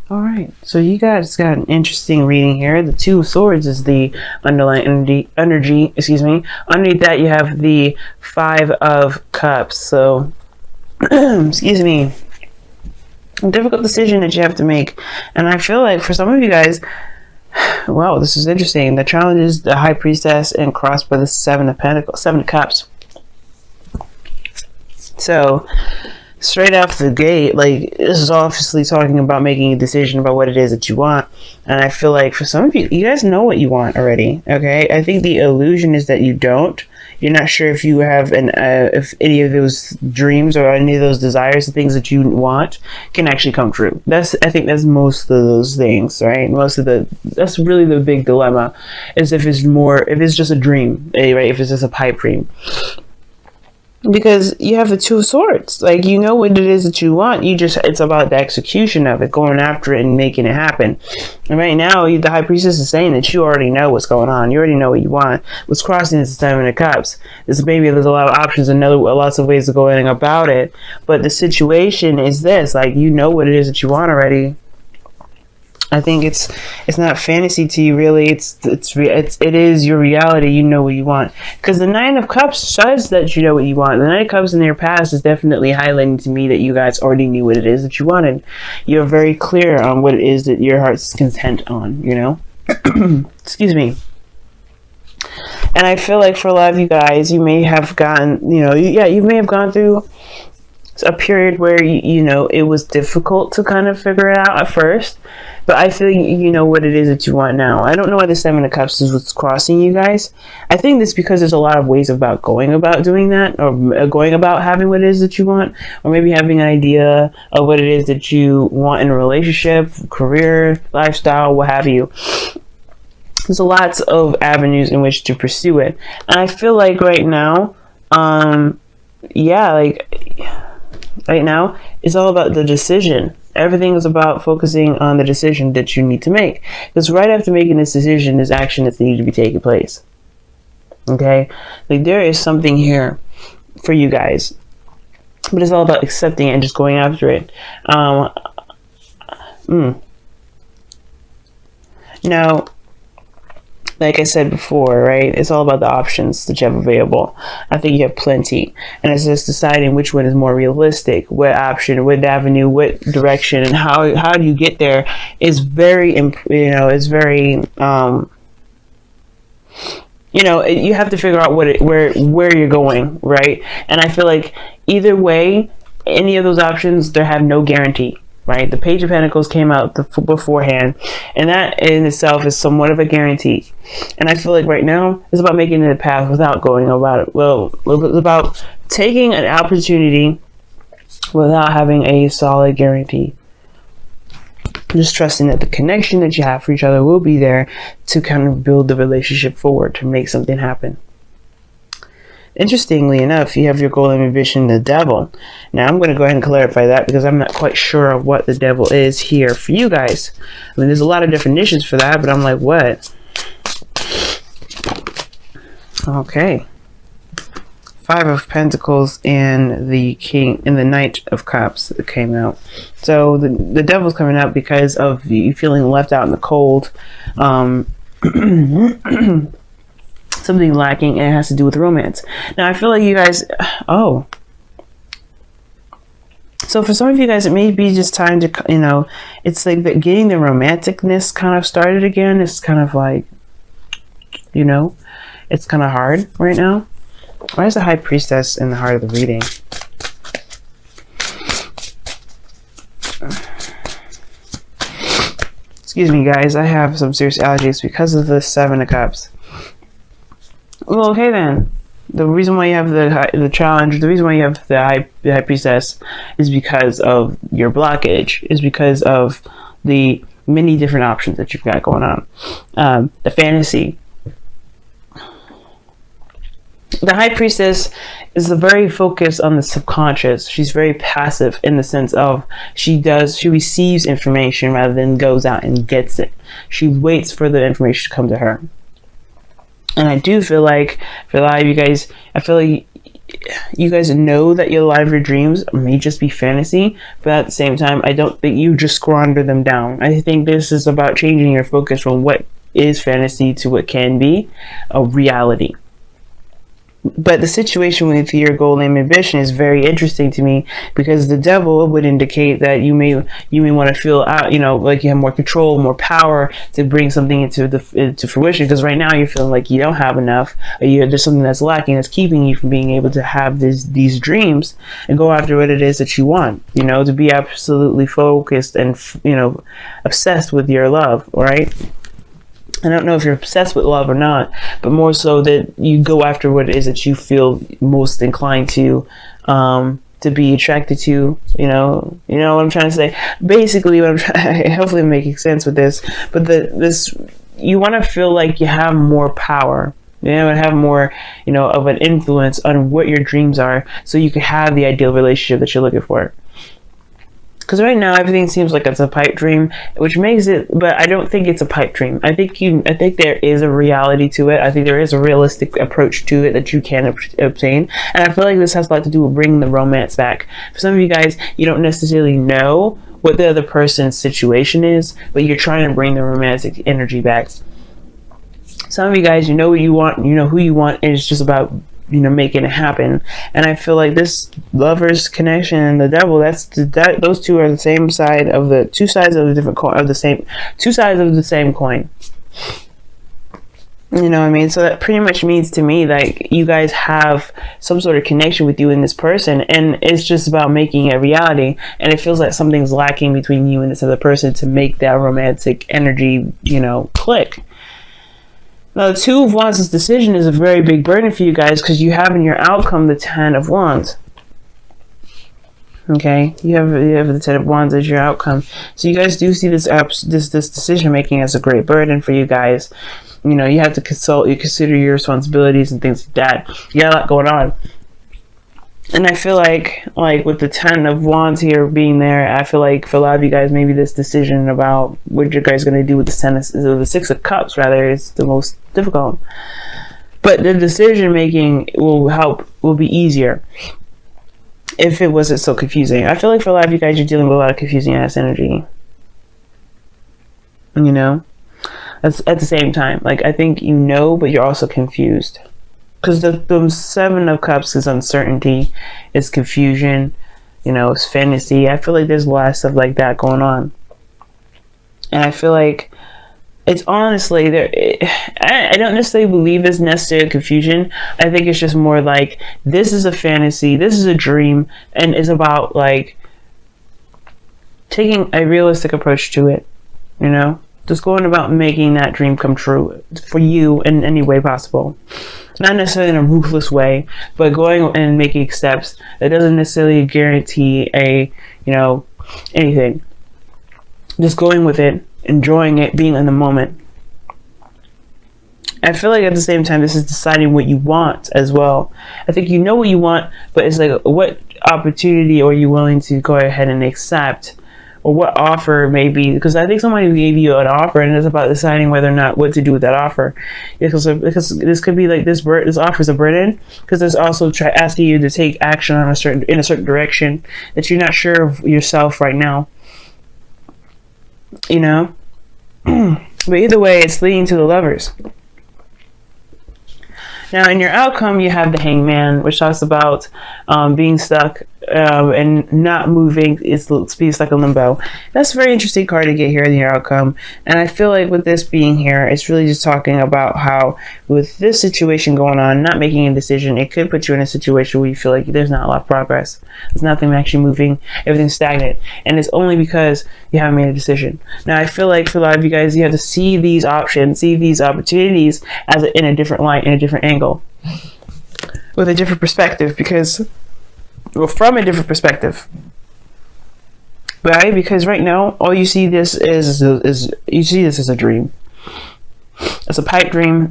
All right, so you guys got an interesting reading here. The Two of Swords is the underlying energy. Excuse me. Underneath that, you have the Five of Cups. So, excuse me. A difficult decision that you have to make, and I feel like for some of you guys, wow, this is interesting. The challenge is the High Priestess and crossed by the Seven of Pentacles, Seven of Cups. So, straight off the gate, like, this is obviously talking about making a decision about what it is that you want. And I feel like for some of you, you guys know what you want already. Okay, I think the illusion is that you don't. You're not sure if you have if any of those dreams or any of those desires, the things that you want, can actually come true. I think that's most of those things, right? That's really the big dilemma, is if it's just a dream, right? If it's just a pipe dream. Because you have the Two of Swords, like, you know what it is that you want. It's about the execution of it, going after it and making it happen. And right now, the High Priestess is saying that you already know what's going on. You already know what you want. What's crossing is the Seven of Cups. There's a lot of options and lots of ways of going about it. But the situation is this: like, you know what it is that you want already. I think it's not fantasy to you, really. It is your reality. You know what you want, because the Nine of Cups says that you know what you want. The Nine of Cups in your past is definitely highlighting to me that you guys already knew what it is that you wanted. You're very clear on what it is that your heart's content on, you know. Excuse me. And I feel like for a lot of you guys, you may have gotten, you may have gone through a period where you know it was difficult to kind of figure it out at first, but I feel you know what it is that you want now. I don't know why the Seven of Cups is what's crossing you guys. I think that's because there's a lot of ways about going about doing that, or going about having what it is that you want, or maybe having an idea of what it is that you want in a relationship, career, lifestyle, what have you. There's lots of avenues in which to pursue it, and I feel like right now, right now, it's all about the decision. Everything is about focusing on the decision that you need to make. Because right after making this decision, there's action that needs to be taking place. Okay? Like, there is something here for you guys. But it's all about accepting it and just going after it. Now, like I said before, right? It's all about the options that you have available. I think you have plenty. And it's just deciding which one is more realistic, what option, what avenue, what direction, and how do you get there is very, you have to figure out where you're going, right? And I feel like either way, any of those options, they have no guarantee. Right, the Page of Pentacles came out beforehand, and that in itself is somewhat of a guarantee. And I feel like right now it's about making it a path without going about it. Well, it's about taking an opportunity without having a solid guarantee. Just trusting that the connection that you have for each other will be there to kind of build the relationship forward, to make something happen. Interestingly enough, you have your goal and ambition, the Devil. Now, I'm going to go ahead and clarify that because I'm not quite sure of what the Devil is here for you guys. I mean, there's a lot of definitions for that, but I'm like, what? Okay. Five of Pentacles and the King and the Knight of Cups that came out. So the Devil's coming out because of you feeling left out in the cold. Something lacking, and it has to do with romance. Now, I feel like you guys, so for some of you guys, it may be just time to, it's like getting the romanticness kind of started again. It's kind of like, it's kind of hard right now. Why is the High Priestess in the heart of the reading? Excuse me, guys. I have some serious allergies because of the Seven of Cups. Well, okay then. The reason why you have the challenge, the reason why you have the High Priestess is because of your blockage, is because of the many different options that you've got going on. The fantasy. The High Priestess is very focused on the subconscious. She's very passive in the sense of she receives information rather than goes out and gets it. She waits for the information to come to her. And I do feel like, for a lot of you guys, I feel like you guys know that a lot of your dreams may just be fantasy, but at the same time, I don't think you just squander them down. I think this is about changing your focus from what is fantasy to what can be a reality. But the situation with your goal and ambition is very interesting to me, because the devil would indicate that you may want to feel out, like you have more control, more power to bring something into fruition. Because right now you're feeling like you don't have enough, or there's something that's lacking, that's keeping you from being able to have these dreams and go after what it is that you want. To be absolutely focused and obsessed with your love, right? I don't know if you're obsessed with love or not, but more so that you go after what it is that you feel most inclined to be attracted to. You know what I'm trying to say. Basically, what I'm trying, hopefully I'm making sense with this, but you want to feel like you have more power. And have more, of an influence on what your dreams are, so you can have the ideal relationship that you're looking for. Because right now everything seems like it's a pipe dream, which makes it, but I don't think it's a pipe dream. I think there is a reality to it. I think there is a realistic approach to it that you can obtain. And I feel like this has a lot to do with bringing the romance back. For some of you guys, you don't necessarily know what the other person's situation is, but you're trying to bring the romantic energy back. Some of you guys, you know what you want, you know who you want, and it's just about making it happen. And I feel like this lovers connection and the devil, those two are the same side of the two sides of the different coin, of the same two sides of the same coin. You know what I mean? So that pretty much means to me that you guys have some sort of connection with you and this person, and it's just about making it reality. And it feels like something's lacking between you and this other person to make that romantic energy, click. Now, the Two of Wands' decision is a very big burden for you guys, because you have in your outcome the Ten of Wands. Okay, you have the Ten of Wands as your outcome. So you guys do see this decision making as a great burden for you guys. You have to consider your responsibilities and things like that. You got a lot going on. And I feel like with the Ten of Wands here being there, I feel like for a lot of you guys, maybe this decision about what you guys are going to do with the Six of Cups, rather, is the most difficult. But the decision making will be easier if it wasn't so confusing. I feel like for a lot of you guys, you're dealing with a lot of confusing ass energy. That's at the same time. I think but you're also confused. Because the Seven of Cups is uncertainty, it's confusion, it's fantasy. I feel like there's a lot of stuff like that going on. And I feel like it's honestly, I don't necessarily believe it's necessarily confusion. I think it's just more like, this is a fantasy, this is a dream, and it's about taking a realistic approach to it, just going about making that dream come true for you in any way possible. Not necessarily in a ruthless way, but going and making steps that doesn't necessarily guarantee anything. Just going with it, enjoying it, being in the moment. I feel like at the same time, this is deciding what you want as well. I think you know what you want, but it's like, what opportunity are you willing to go ahead and accept? Or what offer maybe, because I think somebody gave you an offer, and it's about deciding whether or not what to do with that offer. Because this could be like this offer is a burden, because it's also asking you to take action in a certain direction that you're not sure of yourself right now. But either way, it's leading to the Lovers. Now, in your outcome, you have the Hangman, which talks about being stuck and not moving. It's like a limbo. That's a very interesting card to get here in your outcome. And I feel like with this being here, it's really just talking about how with this situation going on, not making a decision, it could put you in a situation where you feel like there's not a lot of progress. There's nothing actually moving. Everything's stagnant. And it's only because you haven't made a decision. Now, I feel like for a lot of you guys, you have to see these options, see these opportunities in a different light, in a different angle, with a different perspective, from a different perspective, right? Because right now, all you see this is you see this as a dream. It's a pipe dream,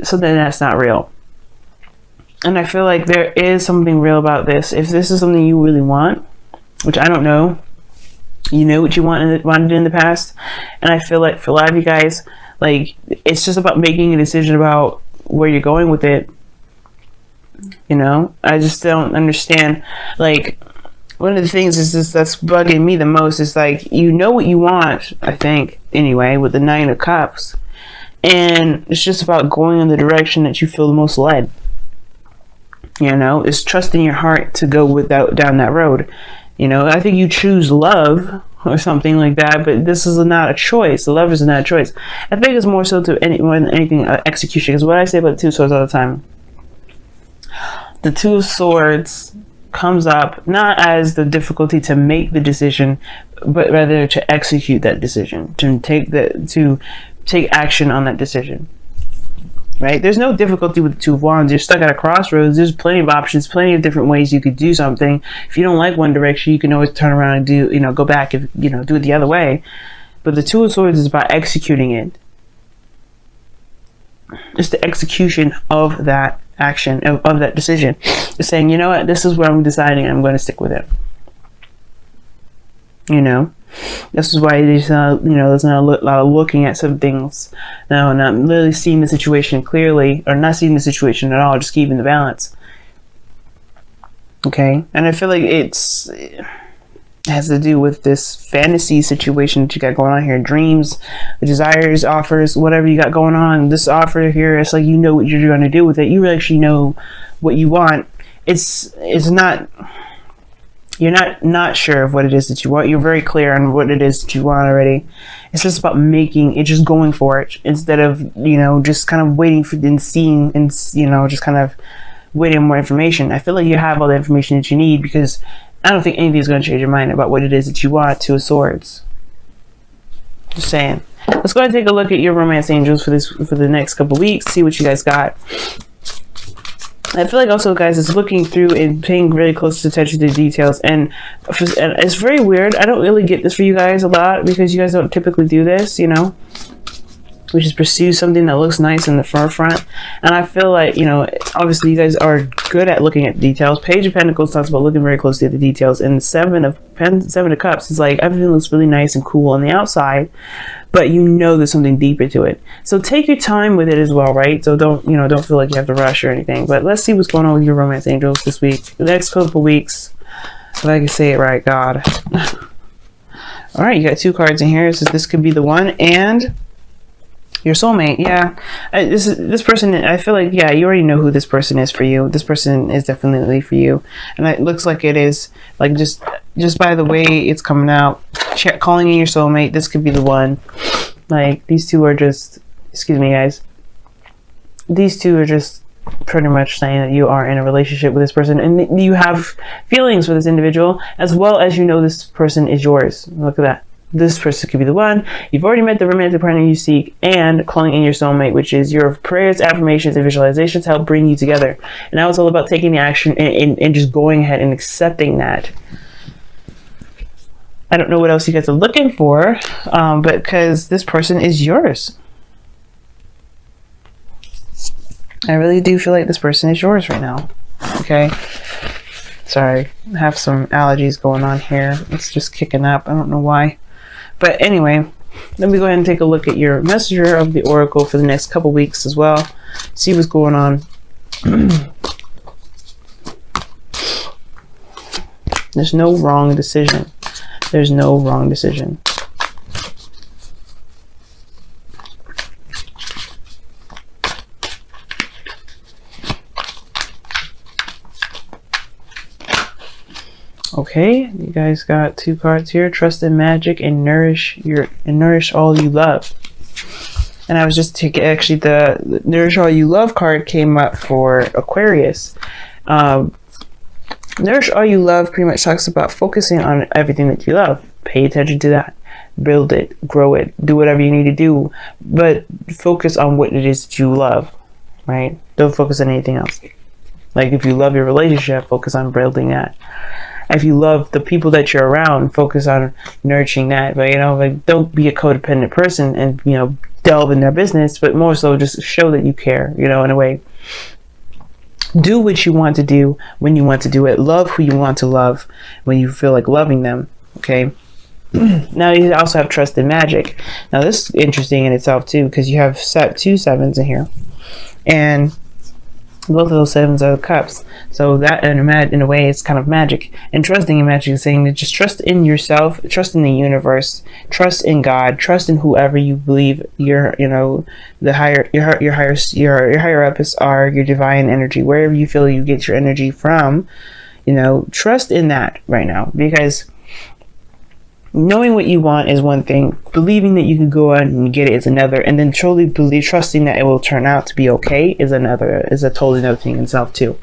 something that's not real. And I feel like there is something real about this. If this is something you really want, which I don't know, you know what you wanted in the past, and I feel like for a lot of you guys, it's just about making a decision about where you're going with it. You know, I just don't understand. Like, one of the things is this that's bugging me the most is like, you know what you want, I think, anyway, with the Nine of Cups. And it's just about going in the direction that you feel the most led. You know, it's trusting your heart to go down that road. You know, I think you choose love or something like that, but this is not a choice. The love is not a choice. I think it's more so to more than anything execution. Because what I say about the Two of Swords all the time, the Two of Swords comes up not as the difficulty to make the decision, but rather to execute that decision, to take action on that decision. Right? There's no difficulty with the Two of Wands. You're stuck at a crossroads. There's plenty of options, plenty of different ways you could do something. If you don't like one direction, you can always turn around and do, you know, go back and, you know, do it the other way. But the Two of Swords is about executing it. It's the execution of that action, of that decision. It's saying, you know what, this is where I'm deciding, I'm going to stick with it. You know? This is why there's there's not a lot of looking at some things now, not really seeing the situation clearly, or not seeing the situation at all, just keeping the balance. Okay, and I feel like it has to do with this fantasy situation that you got going on here, dreams, desires, offers, whatever you got going on. This offer here, it's like, you know what you're going to do with it. You actually know what you want. It's not. You're not sure of what it is that you want. You're very clear on what it is that you want already. It's just about making it, just going for it, instead of, you know, just kind of waiting for and seeing and, you know, just kind of waiting more information. I feel like you have all the information that you need, because I don't think anything's going to change your mind about what it is that you want. Two of Swords. Just saying. Let's go ahead and take a look at your romance angels for the next couple weeks. See what you guys got. I feel like also, guys, it's looking through and paying really close attention to the details, and it's very weird. I don't really get this for you guys a lot, because you guys don't typically do this, you know, which is pursue something that looks nice in the forefront. And I feel like, you know, obviously you guys are good at looking at details. Page of Pentacles talks about looking very closely at the details, and Seven of Cups is like, everything looks really nice and cool on the outside, but you know there's something deeper to it. So take your time with it as well, right? So don't feel like you have to rush or anything. But let's see what's going on with your romance angels this week, the next couple weeks, if I can say it right, God. All right, you got two cards in here. So this could be the one, and your soulmate. Yeah, this person, I feel like, yeah, you already know who this person is for you. This person is definitely for you, and it looks like it is, like, just by the way it's coming out, calling in your soulmate. This could be the one. Like, these two are just, excuse me, guys, these two are just pretty much saying that you are in a relationship with this person, and you have feelings for this individual, as well as, you know, this person is yours. Look at that. This person could be the one. You've already met the romantic partner you seek, and calling in your soulmate, which is your prayers, affirmations, and visualizations help bring you together. And now it's all about taking the action and just going ahead and accepting that. I don't know what else you guys are looking for, but because this person is yours. I really do feel like this person is yours right now. Okay. Sorry, I have some allergies going on here. It's just kicking up. I don't know why. But anyway, let me go ahead and take a look at your messenger of the oracle for the next couple weeks as well. See what's going on. There's no wrong decision. There's no wrong decision. Okay, you guys got two cards here: trust in magic and nourish all you love. And I was just taking, actually, the nourish all you love card came up for Aquarius. Nourish all you love pretty much talks about focusing on everything that you love. Pay attention to that. Build it, grow it, do whatever you need to do, but focus on what it is that you love, right? Don't focus on anything else. Like, if you love your relationship, focus on building that. If you love the people that you're around, focus on nurturing that. But, you know, like, don't be a codependent person and, you know, delve in their business, but more so just show that you care, you know, in a way. Do what you want to do when you want to do it. Love who you want to love when you feel like loving them, okay? Now you also have trust in magic. Now this is interesting in itself too, because you have two sevens in here. And Both of those sevens are the cups. So that, in a way, it's kind of magic. And trusting in magic is saying that just trust in yourself, trust in the universe, trust in God, trust in whoever you believe your, the higher, your higher ups are, your divine energy, wherever you feel you get your energy from. Trust in that right now, because knowing what you want is one thing, believing that you can go out and get it is another, and then truly trusting that it will turn out to be okay is a totally another thing in itself too.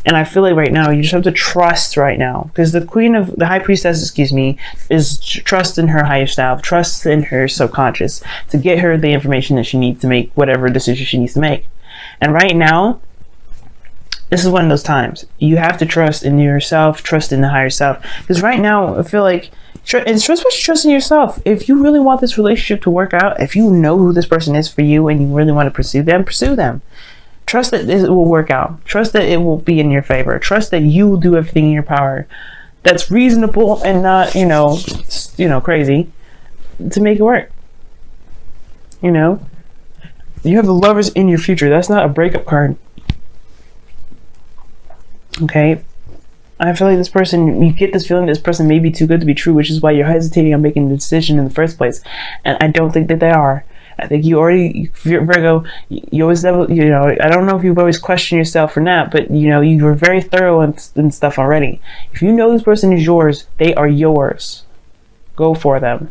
And I feel like right now you just have to trust right now, because the high priestess, is trust in her higher self, trust in her subconscious to get her the information that she needs to make whatever decision she needs to make. And right now, this is one of those times you have to trust in yourself, trust in the higher self, because right now I feel like trust in yourself. If you really want this relationship to work out, if you know who this person is for you and you really want to pursue them, trust that it will work out, trust that it will be in your favor, trust that you will do everything in your power that's reasonable and not crazy to make it work. You have the Lovers in your future. That's not a breakup card. Okay, I feel like this person, you get this feeling this person may be too good to be true, which is why you're hesitating on making the decision in the first place. And I don't think that they are. I think Virgo, you always, I don't know if you've always questioned yourself or not, but you were very thorough and stuff already. If you know this person is yours, they are yours. Go for them.